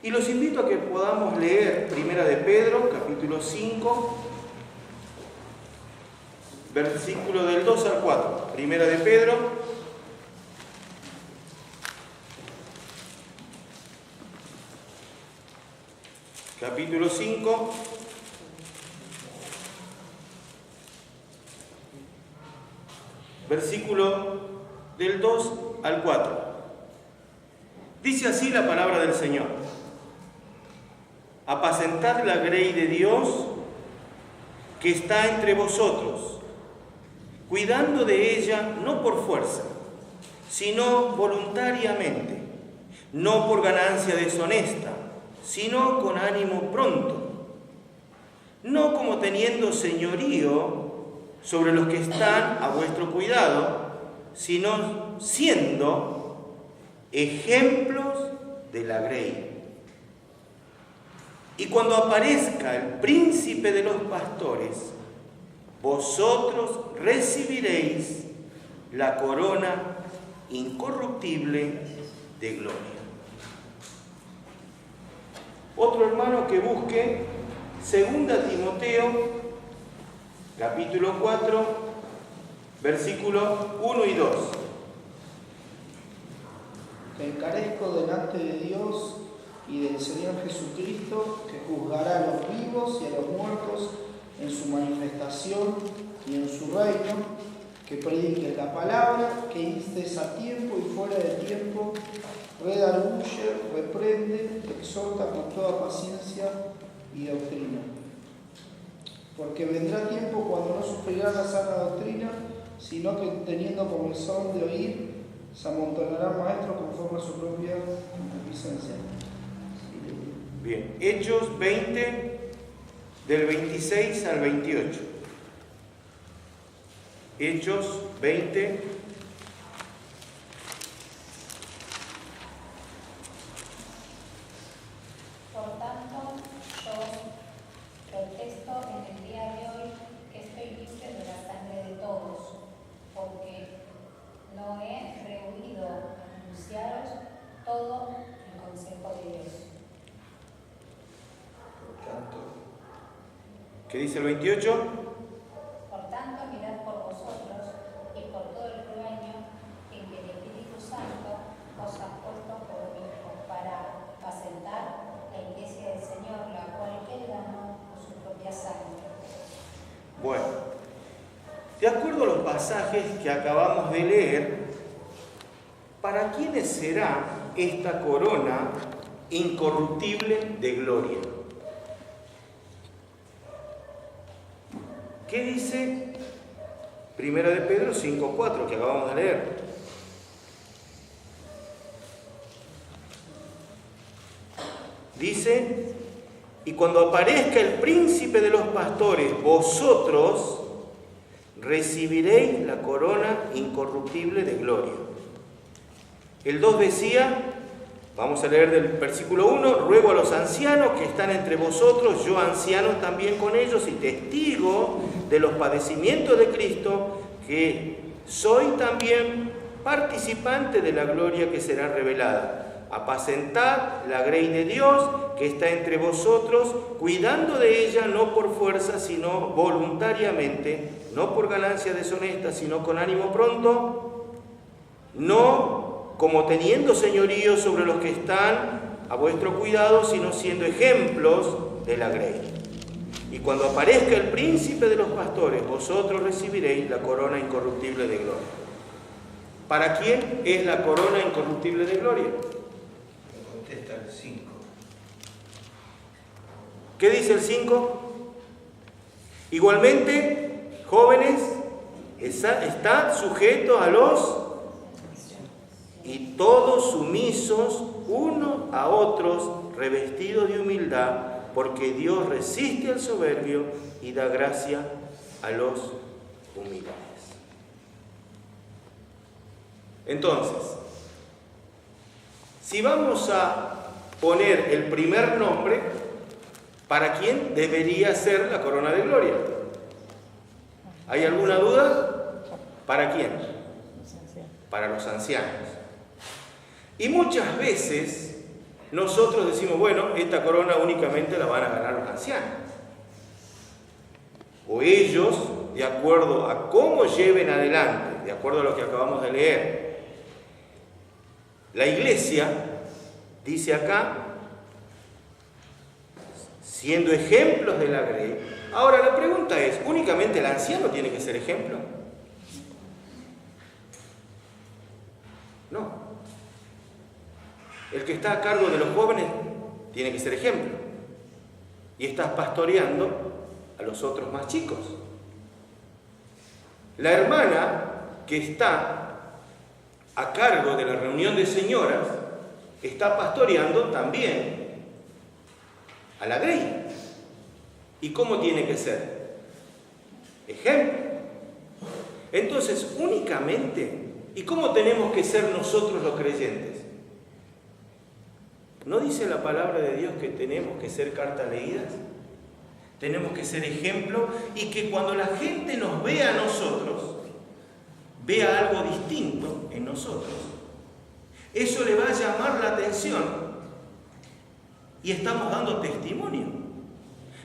Y los invito a que podamos leer Primera de Pedro, capítulo 5, versículo del 2 al 4. Primera de Pedro, capítulo 5, versículo del 2 al 4. Dice así la palabra del Señor: apacentad la grey de Dios que está entre vosotros, cuidando de ella no por fuerza, sino voluntariamente, no por ganancia deshonesta, sino con ánimo pronto, no como teniendo señorío sobre los que están a vuestro cuidado, sino siendo ejemplos de la grey. Y cuando aparezca el príncipe de los pastores, vosotros recibiréis la corona incorruptible de gloria. Otro hermano que busque 2 Timoteo, capítulo 4, versículos 1 y 2. Te encarezco delante de Dios y del Señor Jesucristo, que juzgará a los vivos y a los muertos en su manifestación y en su reino, que prediques la palabra, que instes a tiempo y fuera de tiempo, redarguye, reprende, exhorta con toda paciencia y doctrina. Porque vendrá tiempo cuando no sufrirá la sana doctrina, sino que teniendo comezón de oír, se amontonará maestro conforme a su propia concupiscencia. Bien, Hechos 20, del 26 al 28. Hechos 20, por tanto, yo protesto en el día de hoy que estoy libre de la sangre de todos, porque no he rehuido anunciaros todo el consejo de Dios. ¿qué dice el 28? Por tanto, mirad por vosotros y por todo el rebaño en que el Espíritu Santo os ha puesto por obispo para apacentar la iglesia del Señor, la cual Él ganó por su propia sangre. Bueno, de acuerdo a los pasajes que acabamos de leer, ¿para quiénes será esta corona incorruptible de gloria? ¿Qué dice Primera de Pedro 5:4 que acabamos de leer? Dice: y cuando aparezca el príncipe de los pastores, vosotros recibiréis la corona incorruptible de gloria. El 2 decía, vamos a leer del versículo 1, ruego a los ancianos que están entre vosotros, yo anciano también con ellos y testigo de los padecimientos de Cristo, que soy también participante de la gloria que será revelada. Apacentad la grey de Dios que está entre vosotros, cuidando de ella no por fuerza, sino voluntariamente, no por ganancia deshonesta, sino con ánimo pronto, no como teniendo señorío sobre los que están a vuestro cuidado, sino siendo ejemplos de la grey. Y cuando aparezca el príncipe de los pastores, vosotros recibiréis la corona incorruptible de gloria. ¿Para quién es la corona incorruptible de gloria? Contesta el 5. ¿Qué dice el 5? Igualmente, jóvenes, está sujeto a los y todos sumisos unos a otros, revestidos de humildad, porque Dios resiste al soberbio y da gracia a los humildes. Entonces, si vamos a poner el primer nombre, ¿para quién debería ser la corona de gloria? ¿Hay alguna duda? ¿Para quién? Para los ancianos. Y muchas veces nosotros decimos, bueno, esta corona únicamente la van a ganar los ancianos. O ellos, de acuerdo a cómo lleven adelante, de acuerdo a lo que acabamos de leer. La iglesia, dice acá, siendo ejemplos de la grey. Ahora la pregunta es, ¿únicamente el anciano tiene que ser ejemplo? No. El que está a cargo de los jóvenes tiene que ser ejemplo. Y estás pastoreando a los otros más chicos. La hermana que está a cargo de la reunión de señoras está pastoreando también a la grey. ¿Y cómo tiene que ser? Ejemplo. Entonces, únicamente, ¿y cómo tenemos que ser nosotros los creyentes? ¿No dice la palabra de Dios que tenemos que ser cartas leídas? Tenemos que ser ejemplo y que cuando la gente nos vea a nosotros, vea algo distinto en nosotros. Eso le va a llamar la atención y estamos dando testimonio.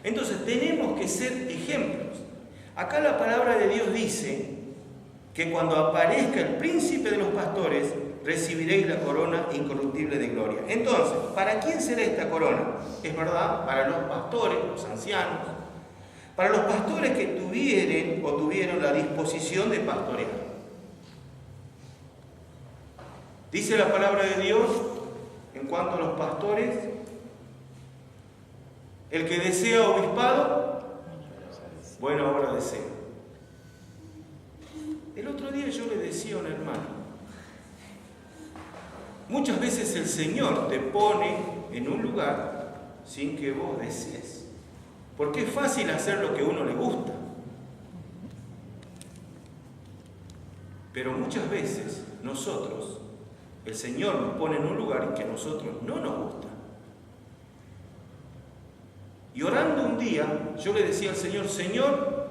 Entonces tenemos que ser ejemplos. Acá la palabra de Dios dice que cuando aparezca el príncipe de los pastores, recibiréis la corona incorruptible de gloria. Entonces, ¿para quién será esta corona? Es verdad, para los pastores, los ancianos, para los pastores que tuvieron la disposición de pastorear. Dice la palabra de Dios, en cuanto a los pastores, el que desea obispado, buena obra desea. El otro día yo le decía a un hermano, muchas veces el Señor te pone en un lugar sin que vos desees. Porque es fácil hacer lo que a uno le gusta. Pero muchas veces nosotros, el Señor nos pone en un lugar que a nosotros no nos gusta. Y orando un día, yo le decía al Señor, Señor,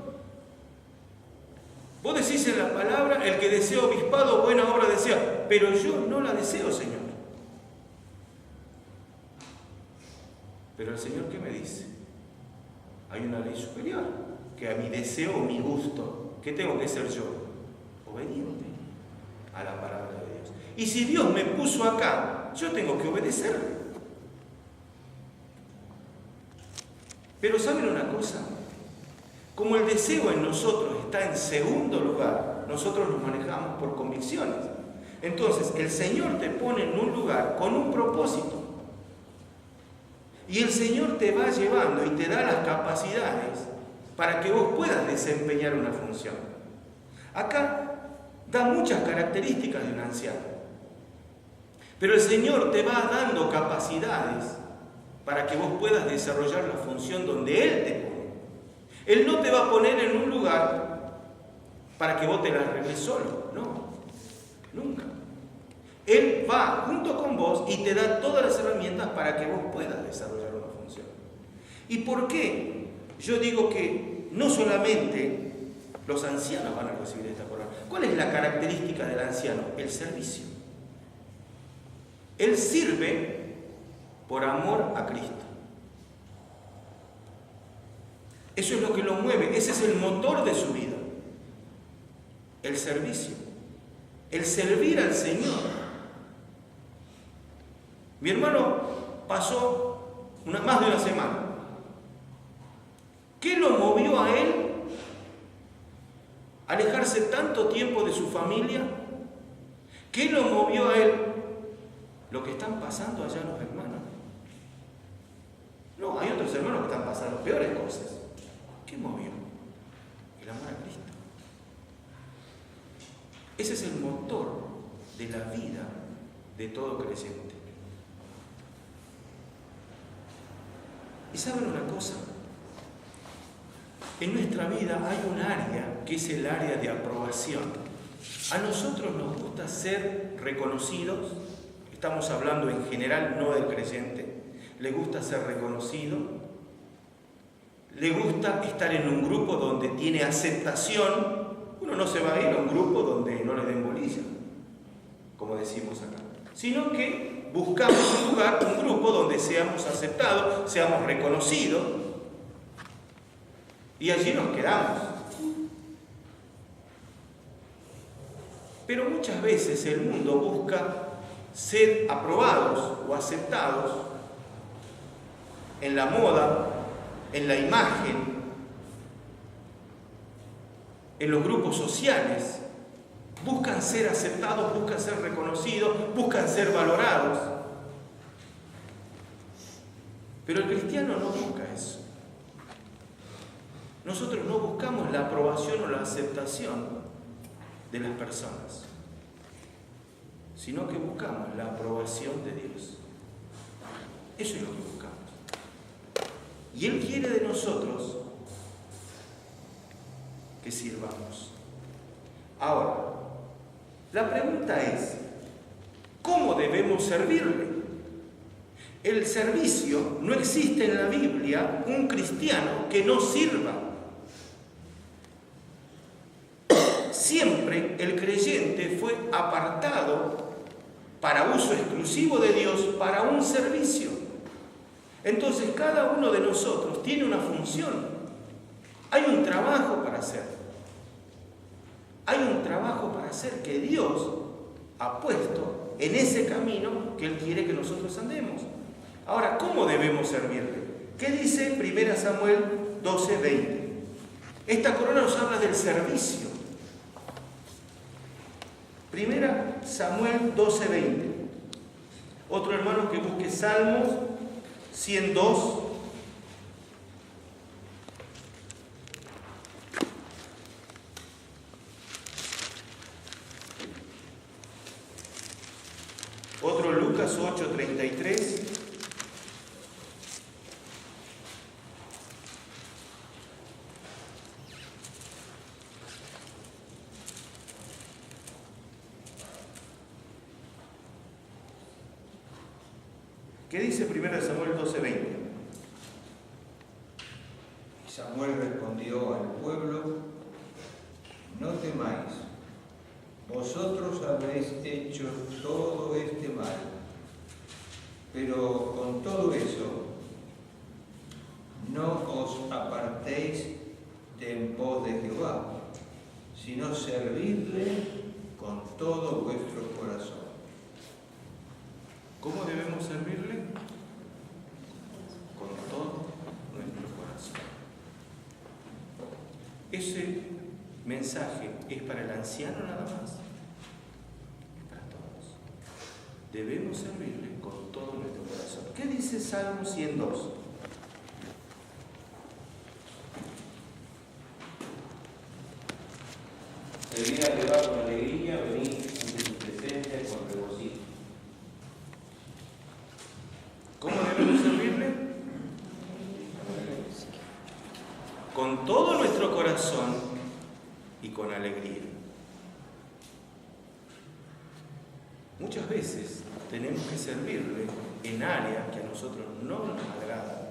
vos decís en la palabra, el que desea obispado, buena obra desea, pero yo no la deseo, Señor. Pero el Señor, ¿qué me dice? Hay una ley superior, que a mi deseo, mi gusto, ¿qué tengo que ser yo? Obediente a la palabra de Dios. Y si Dios me puso acá, yo tengo que obedecerle. Pero ¿saben una cosa? Como el deseo en nosotros está en segundo lugar, nosotros nos manejamos por convicciones. Entonces, el Señor te pone en un lugar con un propósito. Y el Señor te va llevando y te da las capacidades para que vos puedas desempeñar una función. Acá da muchas características de un anciano. Pero el Señor te va dando capacidades para que vos puedas desarrollar la función donde Él te pone. Él no te va a poner en un lugar para que vos te la arregles solo, no, nunca. Él va junto con vos y te da todas las herramientas para que vos puedas desarrollar una función. ¿Y por qué? Yo digo que no solamente los ancianos van a recibir esta corona. ¿Cuál es la característica del anciano? El servicio. Él sirve por amor a Cristo. Eso es lo que lo mueve, ese es el motor de su vida. El servicio, el servir al Señor. Mi hermano pasó más de una semana. ¿Qué lo movió a él a alejarse tanto tiempo de su familia? ¿Qué lo movió a él? Lo que están pasando allá los hermanos. No, hay otros hermanos que están pasando peores cosas. ¿Qué movió? El amor a Cristo. Ese es el motor de la vida de todo creyente. ¿Y saben una cosa? En nuestra vida hay un área que es el área de aprobación. A nosotros nos gusta ser reconocidos, estamos hablando en general no del creyente, le gusta ser reconocido, le gusta estar en un grupo donde tiene aceptación. Uno no se va a ir a un grupo donde no le den bolilla, como decimos acá, sino que buscamos un lugar, un grupo donde seamos aceptados, seamos reconocidos, y allí nos quedamos. Pero muchas veces el mundo busca ser aprobados o aceptados en la moda, en la imagen, en los grupos sociales. Buscan ser aceptados, buscan ser reconocidos, buscan ser valorados. Pero el cristiano no busca eso. Nosotros no buscamos la aprobación o la aceptación de las personas, sino que buscamos la aprobación de Dios. Eso es lo que buscamos. Y Él quiere de nosotros que sirvamos. Ahora, la pregunta es, ¿cómo debemos servirle? El servicio, no existe en la Biblia un cristiano que no sirva. Siempre el creyente fue apartado para uso exclusivo de Dios, para un servicio. Entonces cada uno de nosotros tiene una función. Hay un trabajo para hacer. Hay un trabajo para hacer que Dios ha puesto en ese camino que Él quiere que nosotros andemos. Ahora, ¿cómo debemos servirle? ¿Qué dice 1 Samuel 12:20? Esta corona nos habla del servicio. 1 Samuel 12:20. Otro hermano que busque Salmos 102. Otro Lucas 8:33. ¿Qué dice 1 Samuel 12:20? Y Samuel respondió al pueblo: no temáis, vosotros habréis hecho todo este mal, pero con todo eso no os apartéis de en pos de Jehová, sino servidle con todo vuestro corazón. ¿Cómo debemos servirle? Con todo nuestro corazón. Ese mensaje es para el anciano nada más, es para todos. Debemos servirle con todo nuestro corazón. ¿Qué dice Salmo 102? Servid a Jehová con alegría, venid ante su presencia con regocijo. ¿Cómo debemos servirle? Con todo nuestro corazón y con alegría. Muchas veces tenemos que servirle en áreas que a nosotros no nos agradan.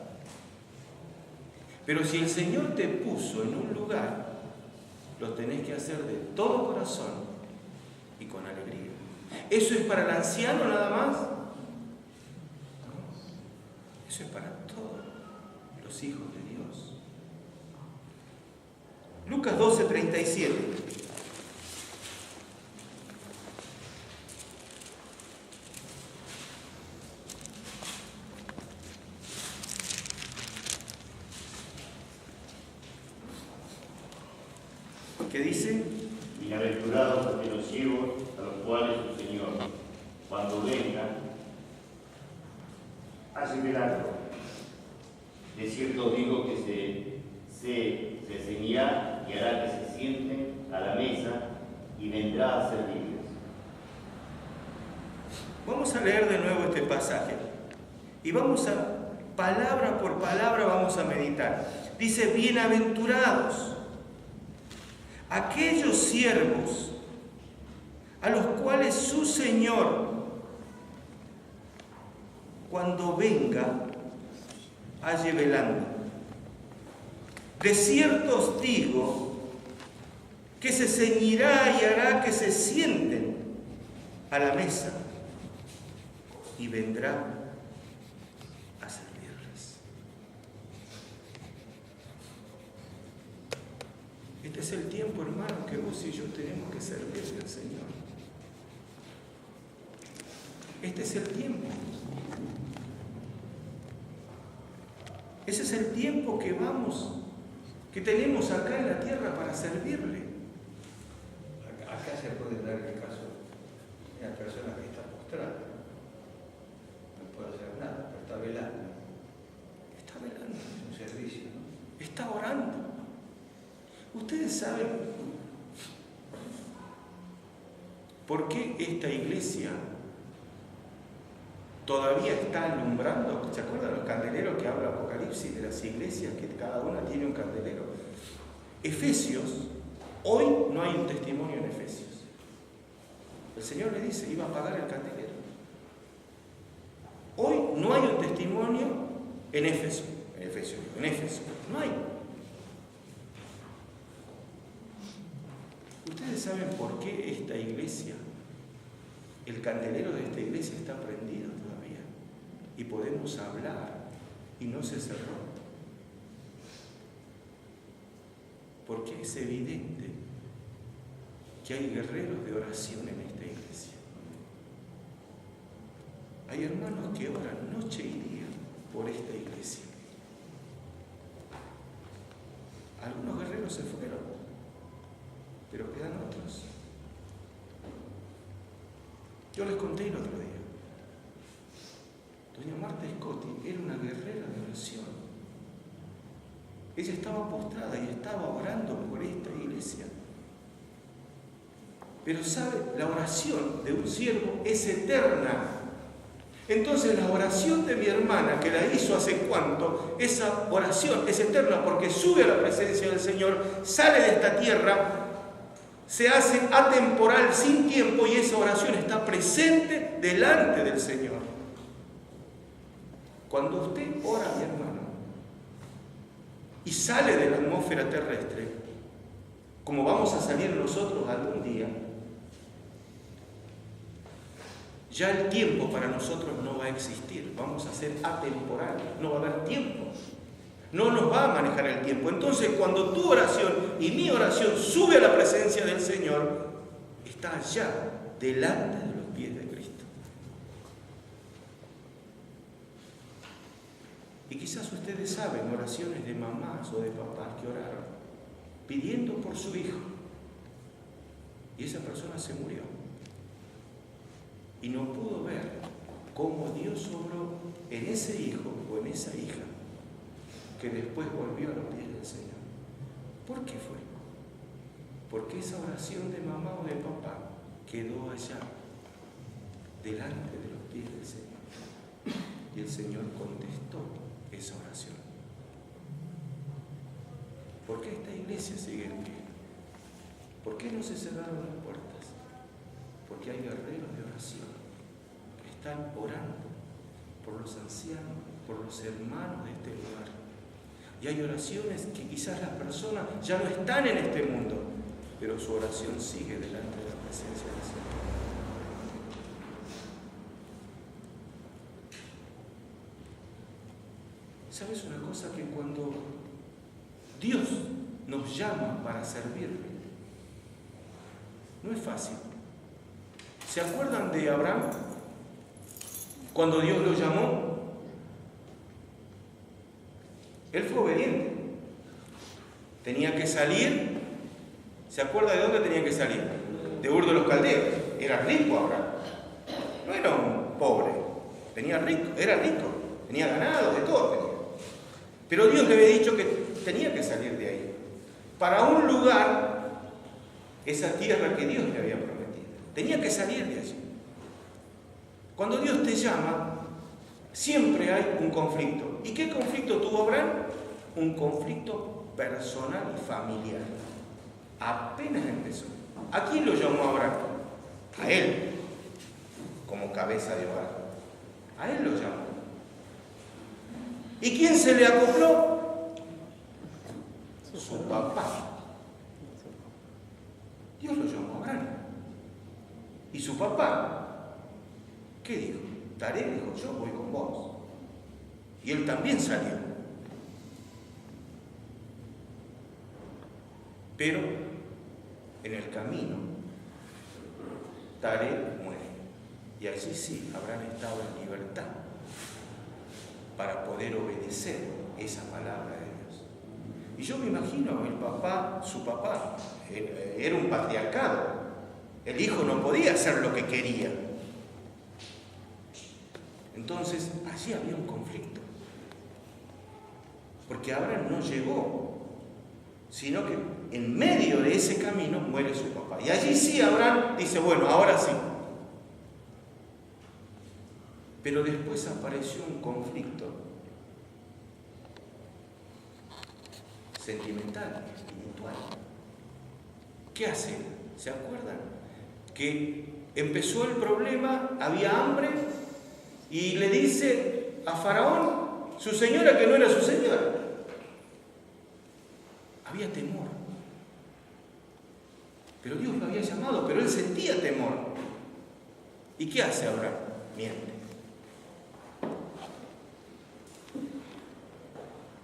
Pero si el Señor te puso en un lugar, lo tenés que hacer de todo corazón y con alegría. ¿Eso es para el anciano nada más? Eso es para todos los hijos de Dios. Lucas 12:37. ¿Qué dice? Bienaventurados aquellos ciegos a los cuales el Señor, cuando venga, hace milagro. De cierto os digo que se ceñirá y hará que se sienten a la mesa y vendrá a servirles. Vamos a leer de nuevo este pasaje y vamos a, palabra por palabra, vamos a meditar. Dice, bienaventurados aquellos siervos a los cuales su Señor, cuando venga, halle velando. De cierto os digo que se ceñirá y hará que se sienten a la mesa y vendrá a servirles. Este es el tiempo, hermano, que vos y yo tenemos que servirle al Señor. Este es el tiempo. Ese es el tiempo que tenemos acá en la tierra para servirle. Acá se puede dar el caso de una persona que está postrada. No puede hacer nada, pero está velando. Está velando. Es un servicio, ¿no? Está orando. Ustedes saben por qué esta iglesia todavía está alumbrando. ¿Se acuerdan los candeleros que habla Apocalipsis de las iglesias, que cada una tiene un candelero? Efesios, hoy no hay un testimonio en Efesios. El Señor le dice, iba a apagar el candelero. Hoy no hay un testimonio en Éfeso. En Éfeso. No hay. ¿Ustedes saben por qué esta iglesia, el candelero de esta iglesia está prendido todavía? Y podemos hablar y no se cerró. Porque es evidente que hay guerreros de oración en esta iglesia. Hay hermanos que oran noche y día por esta iglesia. Algunos guerreros se fueron, pero quedan otros. Yo les conté el otro día. Doña Marta Scotti era una guerrera de oración. Ella estaba postrada y estaba orando por esta iglesia. Pero sabe, la oración de un siervo es eterna. Entonces la oración de mi hermana, que la hizo hace cuánto, esa oración es eterna porque sube a la presencia del Señor, sale de esta tierra, se hace atemporal, sin tiempo, y esa oración está presente delante del Señor. Cuando usted ora, mi hermano, y sale de la atmósfera terrestre, como vamos a salir nosotros algún día, ya el tiempo para nosotros no va a existir, vamos a ser atemporal, no va a haber tiempo, no nos va a manejar el tiempo. Entonces, cuando tu oración y mi oración sube a la presencia del Señor, está allá, delante de los pies de Cristo. Y quizás ustedes saben oraciones de mamás o de papás que oraron, pidiendo por su hijo, y esa persona se murió. Y no pudo ver cómo Dios obró en ese hijo o en esa hija que después volvió a los pies del Señor. ¿Por qué fue? Porque esa oración de mamá o de papá quedó allá, delante de los pies del Señor. Y el Señor contestó esa oración. ¿Por qué esta iglesia sigue en pie? ¿Por qué no se cerraron las puertas? Porque hay guerreros de oración que están orando por los ancianos, por los hermanos de este lugar. Y hay oraciones que quizás las personas ya no están en este mundo, pero su oración sigue delante de la presencia del Señor. ¿Sabes una cosa? Que cuando Dios nos llama para servirle, no es fácil. ¿Se acuerdan de Abraham? Cuando Dios lo llamó, él fue obediente. Tenía que salir. ¿Se acuerda de dónde tenía que salir? De Ur de los Caldeos. Era rico Abraham. No era un pobre. Era rico. Tenía ganado, de todo tenía. Pero Dios le había dicho que tenía que salir de ahí. Para un lugar, esa tierra que Dios le había prometido. Tenía que salir de allí. Cuando Dios te llama, siempre hay un conflicto. ¿Y qué conflicto tuvo Abraham? Un conflicto personal y familiar. Apenas empezó. ¿A quién lo llamó Abraham? A él, como cabeza de hogar. A él lo llamó. ¿Y quién se le acopló? Su papá. Dios lo llamó a Abraham. ¿Y su papá qué dijo? Taré dijo, yo voy con vos. Y él también salió. Pero en el camino, Taré muere. Y allí sí habrán estado en libertad para poder obedecer esa palabra de Dios. Y yo me imagino, su papá, era un patriarcado. El hijo no podía hacer lo que quería. Entonces, allí había un conflicto. Porque Abraham no llegó, sino que en medio de ese camino muere su papá. Y allí sí Abraham dice, bueno, ahora sí. Pero después apareció un conflicto sentimental, espiritual. ¿Qué hace? ¿Se acuerdan? Que empezó el problema, había hambre, y le dice a Faraón, su señora, que no era su señora. Había temor. Pero Dios lo había llamado, pero él sentía temor. ¿Y qué hace ahora? Miente.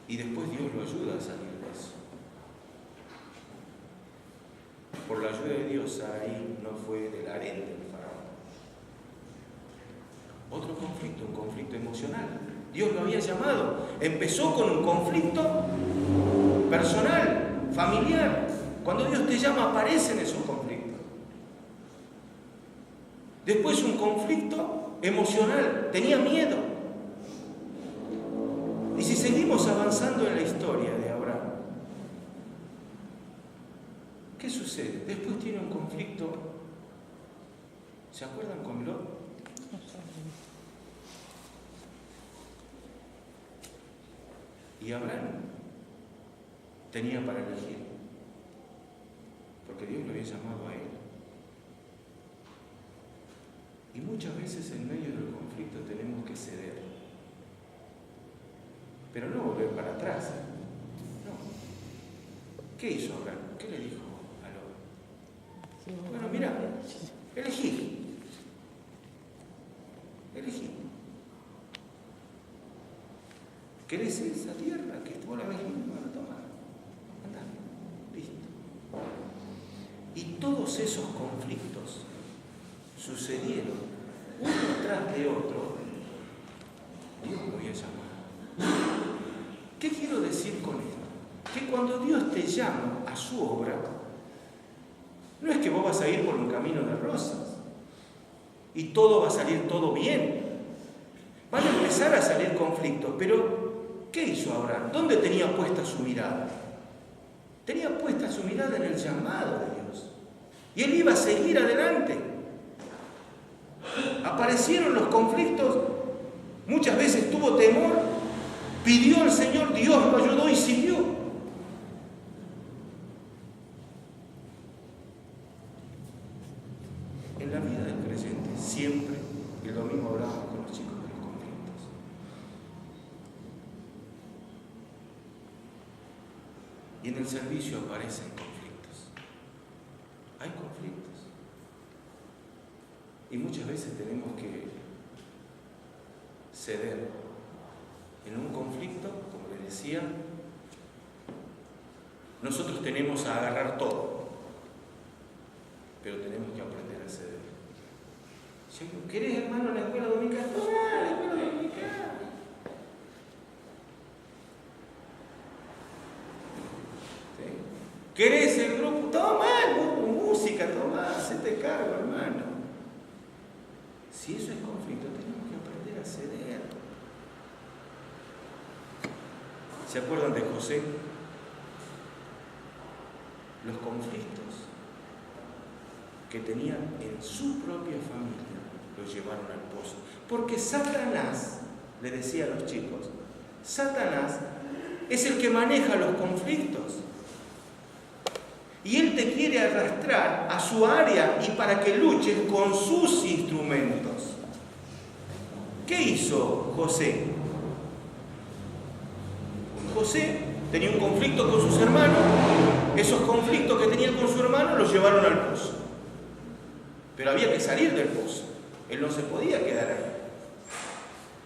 Y después Dios lo ayuda a salir de eso. Por la ayuda de Dios, Sarai no fue del harén del faraón. Otro conflicto, un conflicto emocional. Dios lo había llamado. Empezó con un conflicto personal, familiar. Cuando Dios te llama, aparecen esos conflictos. Después un conflicto emocional. Tenía miedo. Y si seguimos avanzando en la historia de Abraham, ¿qué sucede? Después tiene un conflicto. ¿Se acuerdan con Lot? Y Abraham tenía para elegir, porque Dios lo había llamado a él. Y muchas veces en medio del conflicto tenemos que ceder. Pero no volver para atrás. No. ¿Qué hizo Abraham? ¿Qué le dijo a Lot? Bueno, mira, elegí. Elegí. ¿Querés esa tierra que vos la ves? Bueno, toma. Andá. Listo. Y todos esos conflictos sucedieron uno tras de otro. Dios lo había llamado. ¿Qué quiero decir con esto? Que cuando Dios te llama a su obra, no es que vos vas a ir por un camino de rosas y todo va a salir todo bien. Van a empezar a salir conflictos, pero ¿qué hizo Abraham? ¿Dónde tenía puesta su mirada? Tenía puesta su mirada en el llamado de Dios. Y él iba a seguir adelante. Aparecieron los conflictos, muchas veces tuvo temor. Pidió al Señor, Dios lo ayudó y siguió. En la vida del creyente, siempre, el domingo hablábamos con los chicos de los conflictos. Y en el servicio aparecen conflictos. Hay conflictos. Y muchas veces tenemos que ceder. En un conflicto, como les decía, nosotros tenemos a agarrar todo, pero tenemos que aprender a ceder. ¿Querés, hermano, la escuela dominical? ¡Toma, la escuela dominical! ¿Sí? ¿Querés el grupo? ¡Toma, el grupo música! ¡Toma, hacete cargo, hermano! Si eso es conflicto, tenemos que aprender a ceder. ¿Se acuerdan de José? Los conflictos que tenía en su propia familia lo llevaron al pozo. Porque Satanás, le decía a los chicos, Satanás es el que maneja los conflictos. Y él te quiere arrastrar a su área y para que luches con sus instrumentos. ¿Qué hizo José? José tenía un conflicto con sus hermanos, esos conflictos que tenía con su hermano los llevaron al pozo. Pero había que salir del pozo, él no se podía quedar ahí.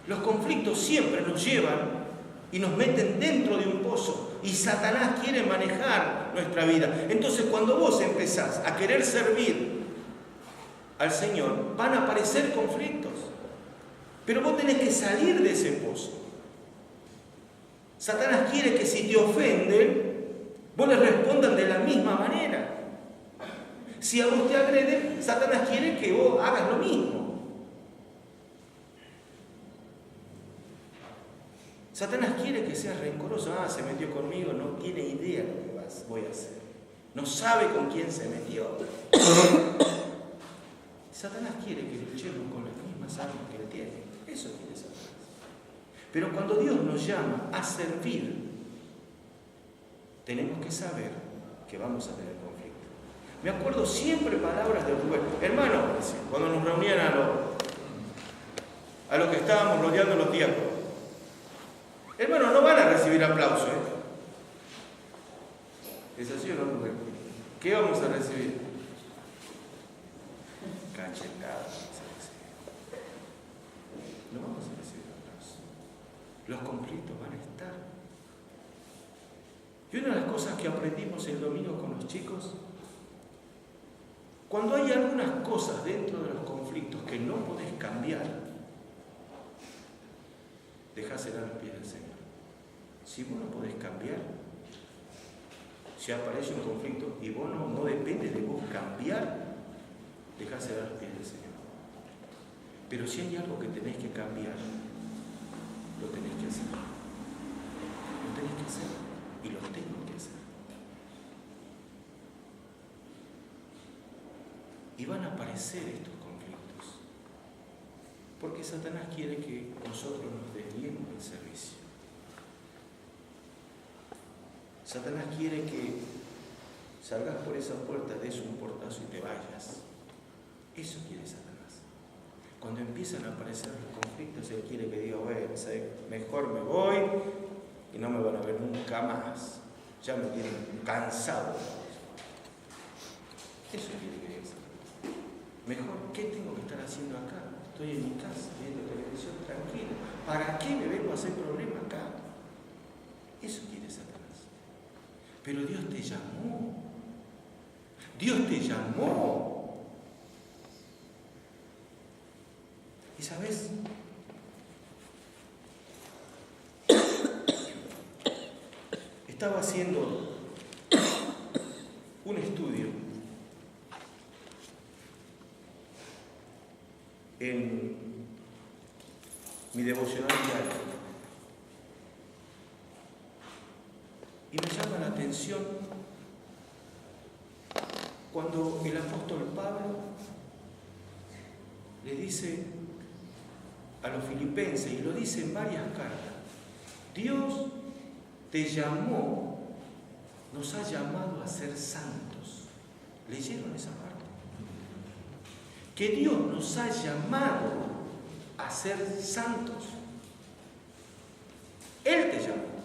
Los conflictos siempre nos llevan y nos meten dentro de un pozo. Y Satanás quiere manejar nuestra vida. Entonces, cuando vos empezás a querer servir al Señor, van a aparecer conflictos. Pero vos tenés que salir de ese pozo. Satanás quiere que si te ofenden, vos les respondan de la misma manera. Si a vos te agreden, Satanás quiere que vos hagas lo mismo. Satanás quiere que seas rencoroso. Se metió conmigo, no tiene idea de lo que voy a hacer. No sabe con quién se metió. Satanás quiere que luchemos con las mismas armas que él tiene. Eso quiere Satanás. Pero cuando Dios nos llama a servir, tenemos que saber que vamos a tener conflicto. Me acuerdo siempre palabras de Rubén. Hermano, cuando nos reunían a los que estábamos rodeando los diáconos. Hermano, no van a recibir aplauso, ¿Es así o no, Rubén? ¿Qué vamos a recibir? Cachetadas. No vamos a recibir aplauso. Los conflictos van a estar. Y una de las cosas que aprendimos el domingo con los chicos, cuando hay algunas cosas dentro de los conflictos que no podés cambiar, dejásela a los pies del Señor. Si vos no podés cambiar, si aparece un conflicto y vos no depende de vos cambiar, dejásela a los pies del Señor. Pero si hay algo que tenés que cambiar, lo tenés que hacer. Lo tenés que hacer y lo tengo que hacer. Y van a aparecer estos conflictos. Porque Satanás quiere que nosotros nos desviemos del servicio. Satanás quiere que salgas por esa puerta, des un portazo y te vayas. Eso quiere Satanás. Cuando empiezan a aparecer los conflictos, él quiere que diga, bueno, mejor me voy y no me van a ver nunca más. Ya me tienen cansado. Eso quiere que diga Satanás. Mejor, ¿qué tengo que estar haciendo acá? Estoy en mi casa, viendo televisión tranquilo. ¿Para qué me vengo a hacer problema acá? Eso quiere Satanás. Pero Dios te llamó. Dios te llamó. ¿Y sabes? Estaba haciendo un estudio en mi devocional diario. Y me llama la atención cuando el apóstol Pablo le dice a los filipenses, y lo dice en varias cartas, Dios te llamó, nos ha llamado a ser santos. ¿Leyeron esa parte? Que Dios nos ha llamado a ser santos. Él te llamó.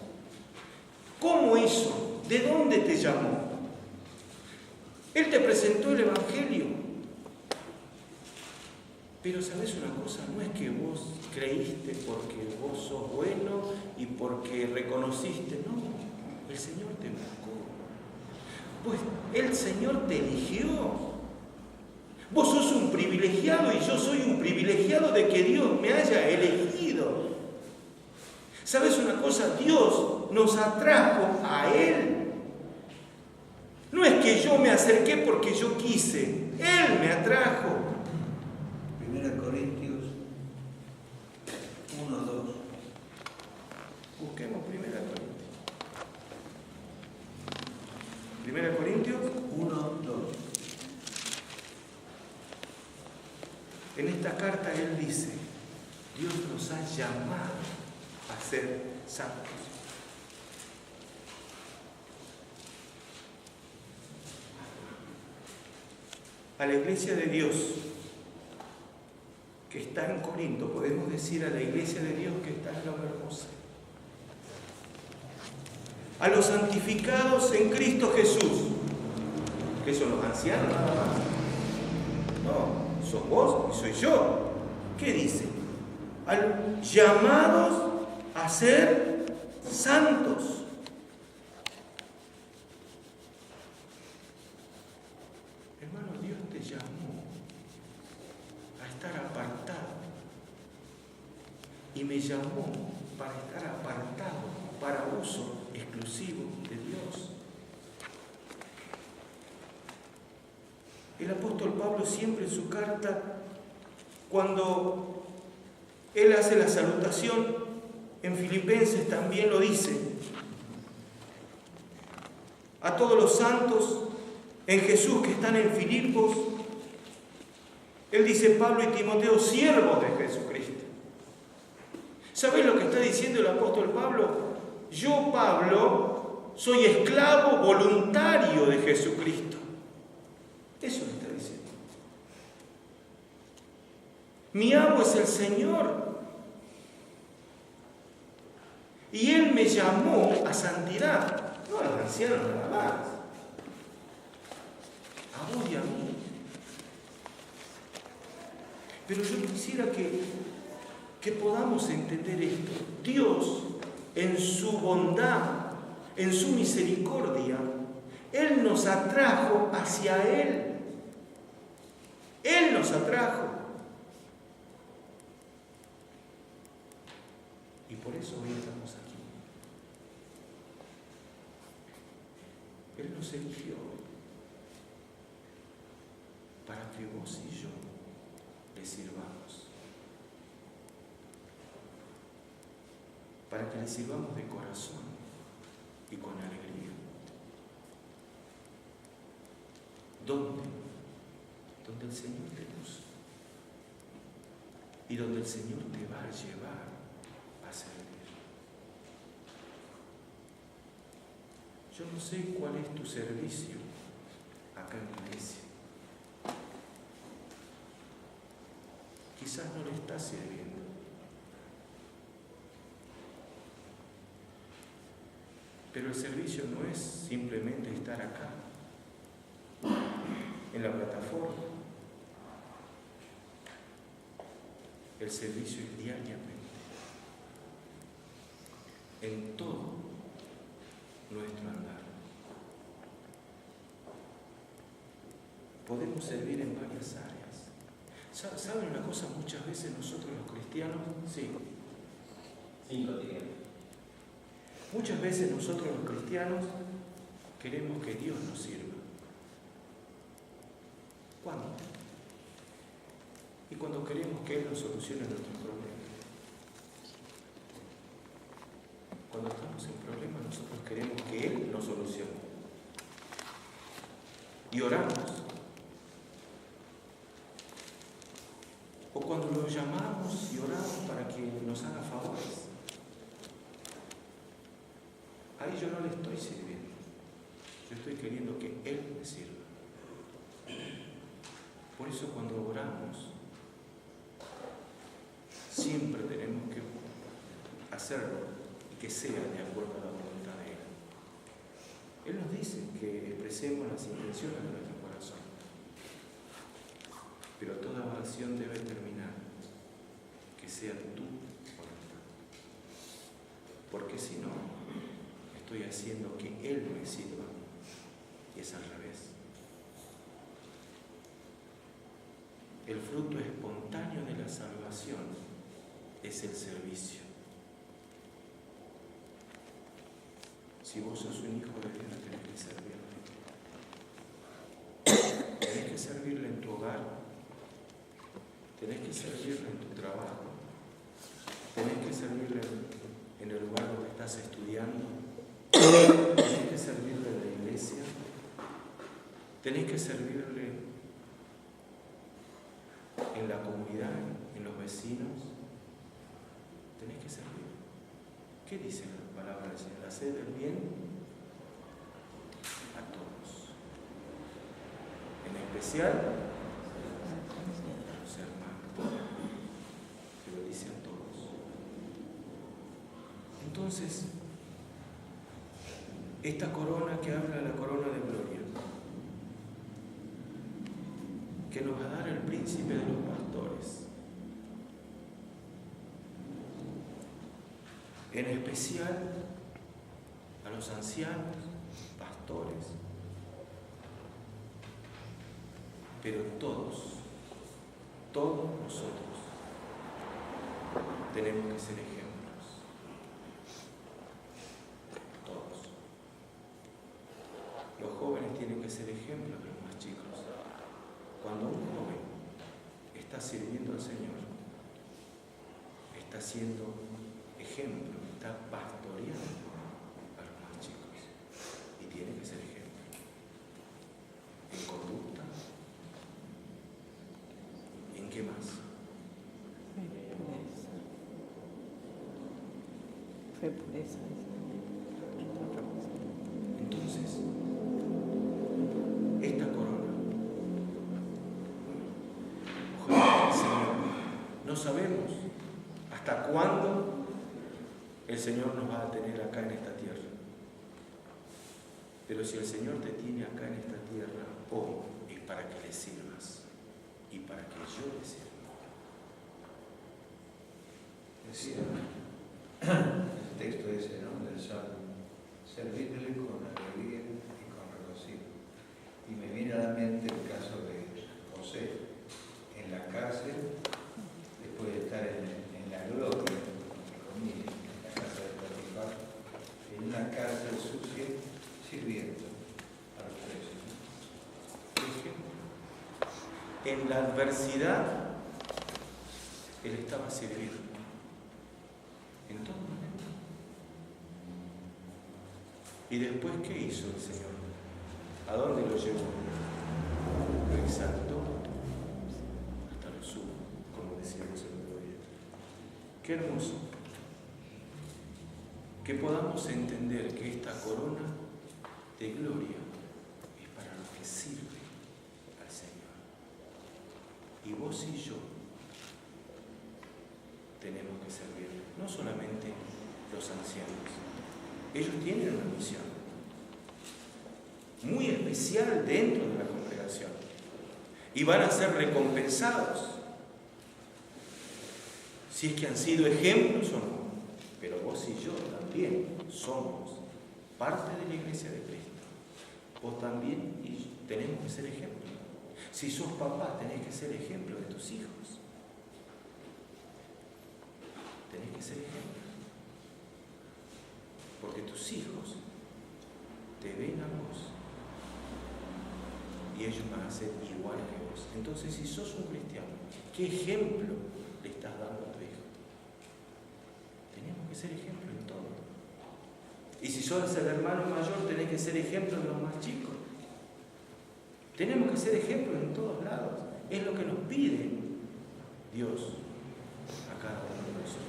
¿Cómo hizo? ¿De dónde te llamó? Él te presentó el Evangelio. Pero ¿sabes una cosa? No es que vos creíste porque vos sos bueno y porque reconociste. No, el Señor te buscó. Pues el Señor te eligió. Vos sos un privilegiado y yo soy un privilegiado de que Dios me haya elegido. ¿Sabes una cosa? Dios nos atrajo a Él. No es que yo me acerqué porque yo quise. Él me atrajo. 1 Corintios 1, 2. Busquemos 1 Corintios 1, 2. En esta carta él dice, Dios nos ha llamado a ser santos. A la iglesia de Dios que está en Corinto, podemos decir a la iglesia de Dios que está en la Hermosa. A los santificados en Cristo Jesús, que son los ancianos nada más. No, sos vos y soy yo. ¿Qué dice? llamados a ser santos. Hermano, Dios te llamó a estar apartado y me llamó para estar apartado para uso exclusivo de Dios. El apóstol Pablo siempre en su carta, cuando él hace la salutación, en Filipenses también lo dice, a todos los santos en Jesús que están en Filipos, él dice, Pablo y Timoteo, siervos de Jesucristo. ¿Sabéis lo que está diciendo el apóstol Pablo? Yo, Pablo, soy esclavo voluntario de Jesucristo. Eso le está diciendo. Mi amo es el Señor. Y Él me llamó a santidad, no a los ancianos nada más, a vos y a mí. Pero yo quisiera que podamos entender esto. Dios, en su bondad, en su misericordia, Él nos atrajo hacia Él. Él nos atrajo. Y por eso hoy estamos aquí. Él nos eligió para que vos y yo le sirvamos. Para que le sirvamos de corazón y con alegría. ¿Dónde? Donde el Señor te puso. Y donde el Señor te va a llevar a servir. Yo no sé cuál es tu servicio acá en la iglesia. Quizás no le estás sirviendo. Pero el servicio no es simplemente estar acá, en la plataforma. El servicio es diariamente, en todo nuestro andar. Podemos servir en varias áreas. ¿Saben una cosa? Muchas veces nosotros los cristianos, sí. 5 días. Muchas veces nosotros los cristianos queremos que Dios nos sirva. ¿Cuándo? Y cuando queremos que Él nos solucione nuestros problemas. Cuando estamos en problemas, nosotros queremos que Él nos solucione. Y oramos. O cuando lo llamamos y oramos para que nos haga favores. Ahí yo no le estoy sirviendo. Yo estoy queriendo que Él me sirva. Por eso cuando oramos, siempre tenemos que hacerlo y que sea de acuerdo a la voluntad de Él. Él nos dice que expresemos las intenciones de nuestro corazón. Pero toda oración debe terminar que sea tu voluntad. Porque si no, estoy haciendo que Él me sirva y es al revés. El fruto espontáneo de la salvación es el servicio. Si vos sos un hijo de Dios, tenés que servirle. Tenés que servirle en tu hogar, tenés que servirle en tu trabajo, tenés que servirle en el lugar donde estás estudiando, tenés que servirle en la iglesia, tenés que servirle en la comunidad, en los vecinos, tenés que servir. ¿Qué dice la palabra del Señor? Hacer el bien a todos, en especial a los hermanos, que lo dice a todos. Entonces, esta corona que habla, la corona de gloria, que nos va a dar el príncipe de los pastores, en especial a los ancianos, pastores, pero todos nosotros tenemos que ser ejemplos. Todos. Los jóvenes tienen que ser ejemplos de los más chicos. Cuando un joven está sirviendo al Señor, está siendo ejemplo, está pastoreando a los más chicos. Y tiene que ser ejemplo. En conducta. ¿En qué más? Fue pureza. Entonces, esta corona, ojalá el Señor, no sabemos hasta cuándo el Señor nos va a tener acá en esta tierra. Pero si el Señor te tiene acá en esta tierra hoy, es para que le sirvas y para que yo le sirva. Decía el texto ese, ¿no?, del Salmo, servirle con alegría y con regocijo. Y me viene a la mente el caso de José, en la cárcel, después de estar en la gloria, entre comillas, en la casa de Potifar, en una cárcel sucia, sirviendo a los presos. En la adversidad, Él estaba sirviendo. En todo momento. ¿Y después qué hizo el Señor? ¿A dónde lo llevó? Lo exaltó hasta lo sumo, como decíamos el otro día. Qué hermoso. Que podamos entender que esta corona de gloria es para los que sirven al Señor. Y vos y yo tenemos que servir, no solamente los ancianos. Ellos tienen una misión muy especial dentro de la congregación y van a ser recompensados si es que han sido ejemplos o no. Pero vos y yo también somos parte de la iglesia de Cristo. Vos también y tenemos que ser ejemplos. Si sos papá, tenés que ser ejemplo de tus hijos. Tenés que ser ejemplo. Porque tus hijos te ven a vos y ellos van a ser igual que vos. Entonces, si sos un cristiano, ¿qué ejemplo le estás dando a tu hijo? Tenemos que ser ejemplo en todo. Y si sos el hermano mayor, tenés que ser ejemplo de los más chicos. Tenemos que ser ejemplo en todos lados. Es lo que nos pide Dios a cada uno de nosotros.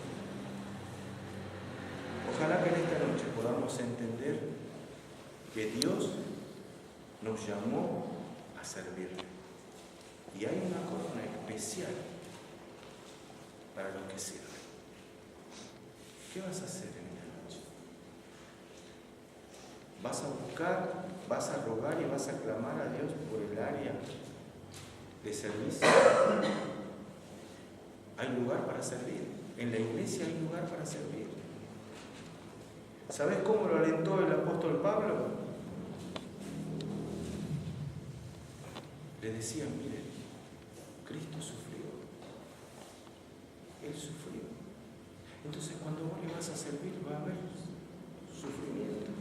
Ojalá que en esta noche podamos entender que Dios nos llamó a servirle. Y hay una corona especial para los que sirven. ¿Qué vas a hacer en esta noche? ¿Vas a buscar, vas a rogar y vas a clamar a Dios por el área de servicio? Hay lugar para servir. En la iglesia hay lugar para servir. ¿Sabes cómo lo alentó el apóstol Pablo? Le decía, mire, Cristo sufrió. Él sufrió. Entonces cuando vos le vas a servir va a haber sufrimiento.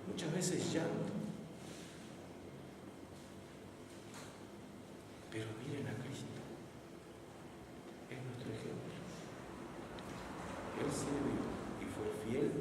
Muchas veces llanto. Pero miren a Cristo. Es nuestro ejemplo. Él sirvió y fue fiel